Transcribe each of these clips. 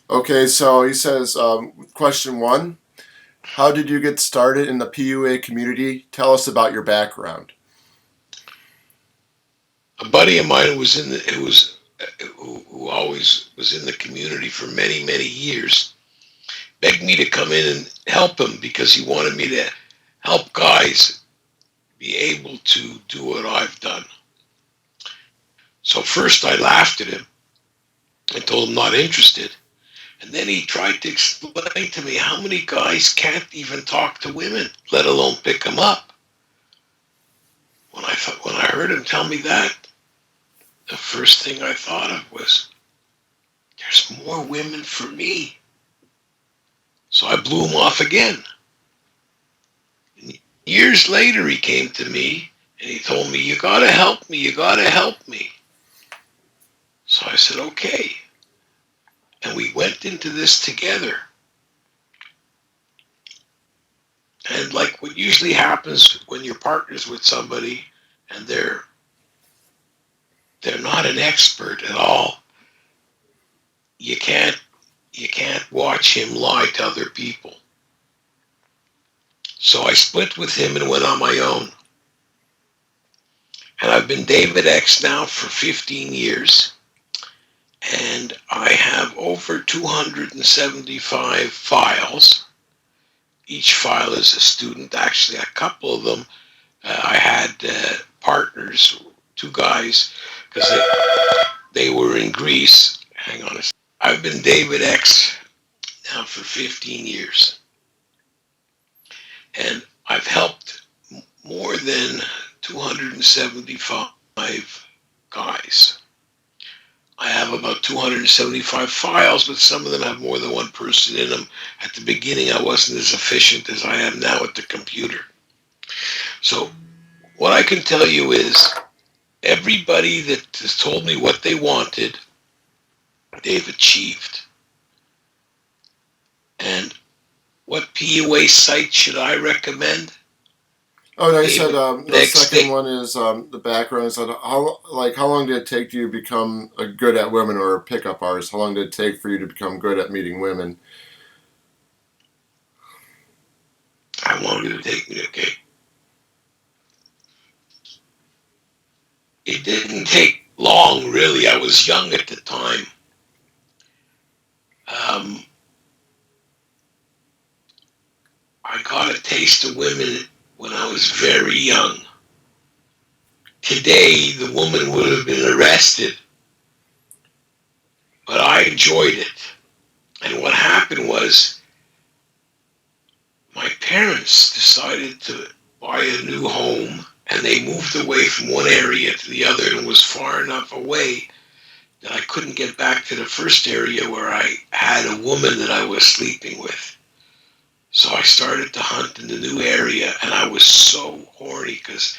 Okay, so he says, question one, how did you get started in the PUA community? Tell us about your background. A buddy of mine who always was in the community for many years begged me to come in and help him because he wanted me to help guys be able to do what I've done. So first I laughed at him and told him not interested. And then he tried to explain to me how many guys can't even talk to women, let alone pick them up. When I heard him tell me that, the first thing I thought of was, there's more women for me. So I blew him off again. And years later, he came to me and he told me, you gotta help me, you gotta help me. So I said, okay. And we went into this together. And like what usually happens when you're partners with somebody and they're not an expert at all, you can't you can't watch him lie to other people. So I split with him and went on my own. And I've been David X now for 15 years. And I have over 275 files. Each file is a student. Actually, a couple of them, I had partners, two guys, because they were in Greece. Hang on a second. I've been David X now for 15 years. And I've helped more than 275 guys. I have about 275 files, but some of them have more than one person in them. At the beginning, I wasn't as efficient as I am now at the computer. So what I can tell you is everybody that has told me what they wanted, they've achieved. And what PUA site should I recommend? Oh, no, he said David the X. second one is the background. He said, how long did it take you to become good at women or pick up artists? How long did it take for you to become good at meeting women? How long did it take me? Okay. It didn't take long, really. I was young at the time. Um, I got a taste of women when I was very young. Today, the woman would have been arrested, but I enjoyed it. And what happened was my parents decided to buy a new home and they moved away from one area to the other and was far enough away that I couldn't get back to the first area where I had a woman that I was sleeping with. So I started to hunt in the new area and I was so horny because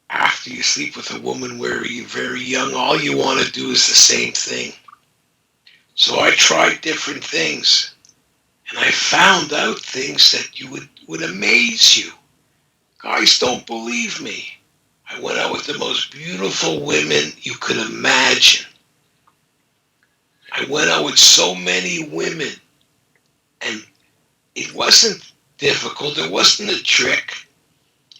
after you sleep with a woman where you're very young, all you want to do is the same thing. So I tried different things and I found out things that would amaze you. Guys don't believe me. I went out with the most beautiful women you could imagine. I went out with so many women and it wasn't difficult. It wasn't a trick.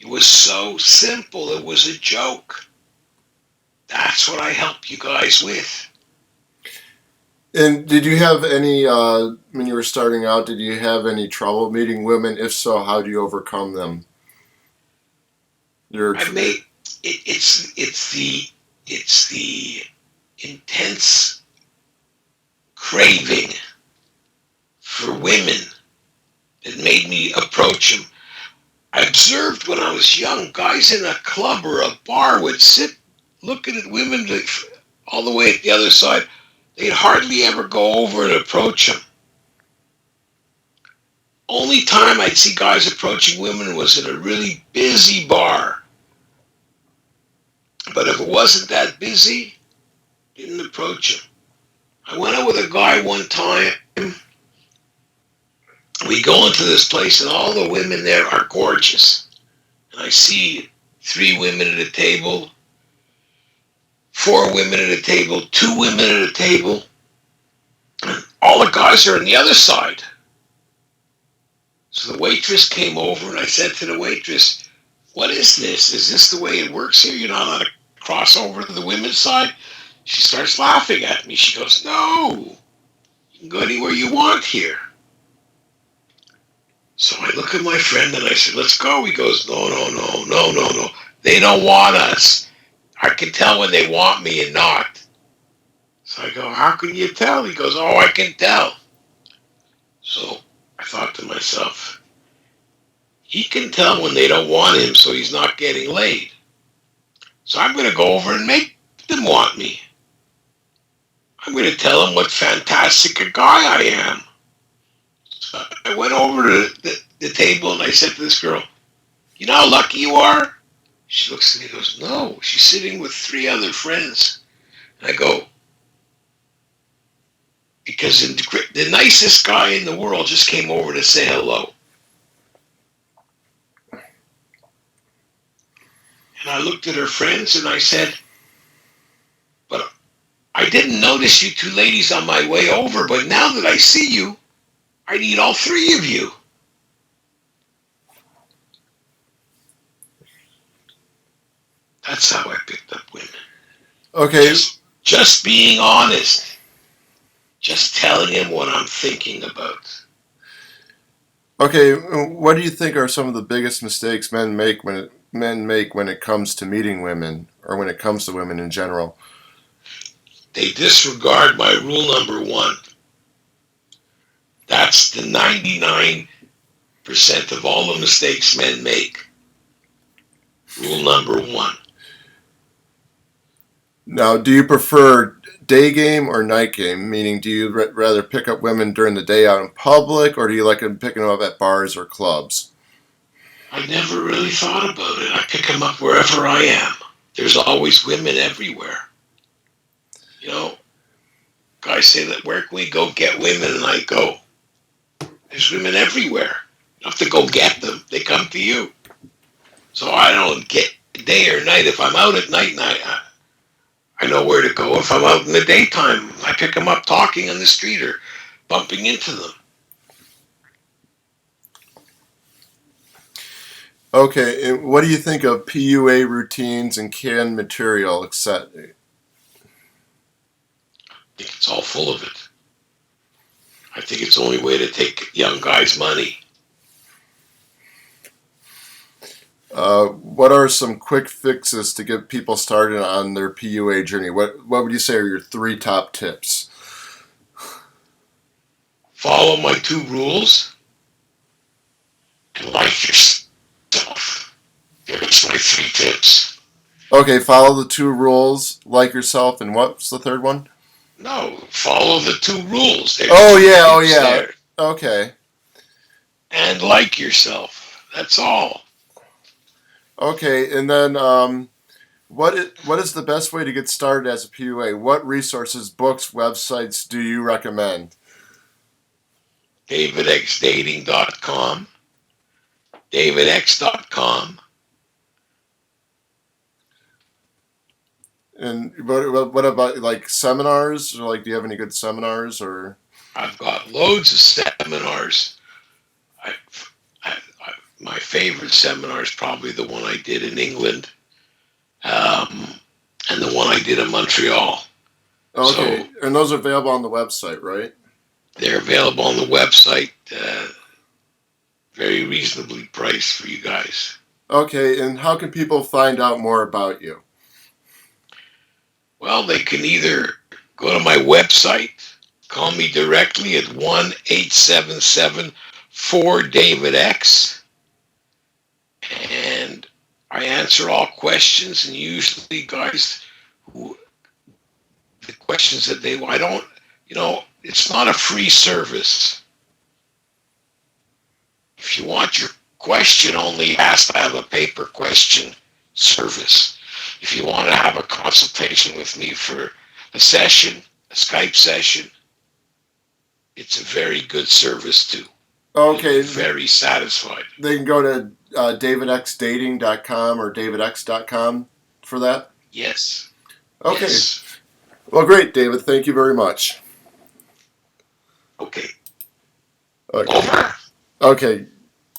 It was so simple. It was a joke. That's what I help you guys with. And did you have any, when you were starting out, did you have any trouble meeting women? If so, how do you overcome them? Your, I made it's the intense craving for women that made me approach them. I observed when I was young, guys in a club or a bar would sit looking at women all the way at the other side. They'd hardly ever go over and approach them. Only time I'd see guys approaching women was in a really busy bar. But if it wasn't that busy, didn't approach him. I went out with a guy one time. We go into this place and all the women there are gorgeous. And I see three women at a table, four women at a table, two women at a table. all the guys are on the other side. So the waitress came over, and I said to the waitress, "What is this? Is this the way it works here? You're not allowed to cross over to the women's side?" She starts laughing at me. She goes, "No, you can go anywhere you want here." So I look at my friend and I said, "Let's go." He goes, "No, no, no, no, no, no. They don't want us. I can tell when they want me and not." So I go, "How can you tell?" He goes, "Oh, I can tell." So I thought to myself, he can tell when they don't want him, so he's not getting laid. So I'm going to go over and make them want me. I'm going to tell them what fantastic a guy I am. So I went over to the table and I said to this girl, "You know how lucky you are?" She looks at me and goes, "No." She's sitting with 3 other friends. And I go, "Because the nicest guy in the world just came over to say hello." And I looked at her friends and I said, "But I didn't notice you 2 ladies on my way over, but now that I see you, I need all 3 of you." That's how I picked up women. Okay. Just being honest. Just telling him what I'm thinking about. Okay. What do you think are some of the biggest mistakes men make when it comes to meeting women, or when it comes to women in general? They disregard my rule number 1. That's the 99% of all the mistakes men make. Rule number 1. Now, do you prefer day game or night game? Meaning, do you rather pick up women during the day out in public, or do you like them picking them up at bars or clubs? I never really thought about it. I pick them up wherever I am. There's always women everywhere. You know, guys say that, "Where can we go get women?" And I go, "There's women everywhere. You don't have to go get them. They come to you." So I don't get day or night. If I'm out at night, I know where to go. If I'm out in the daytime, I pick them up talking on the street or bumping into them. Okay, and what do you think of PUA routines and canned material, etc.? I think it's all full of it. I think it's the only way to take young guys' money. What are some quick fixes to get people started on their PUA journey? What would you say are your 3 top tips? Follow my 2 rules and like yourself. There's my 3 tips. Okay, follow the 2 rules, like yourself, and what's the third one? No, follow the 2 rules. There's Oh 2 yeah, oh tips yeah. there. Okay. And like yourself. That's all. Okay, and then what is the best way to get started as a PUA? What resources, books, websites do you recommend? DavidXDating.com, DavidX.com. And what about like seminars? Or like, do you have any good seminars or? I've got loads of seminars. I, my favorite seminar is probably the one I did in England, and the one I did in Montreal. Okay, So and those are available on the website, right? they're available on the website, very reasonably priced for you guys. Okay, and how can people find out more about you? Well, they can either go to my website, call me directly at 1-877-4-DAVID-X, and I answer all questions. And usually, guys, the questions that I don't, it's not a free service. If you want your question only asked, I have a paper question service. If you want to have a consultation with me for a session, a Skype session, it's a very good service too. Okay. Very satisfied. They can go to davidxdating.com or davidx.com for that? Yes. Okay. Yes. Well, great, David. Thank you very much. Okay. Okay. Over. Okay.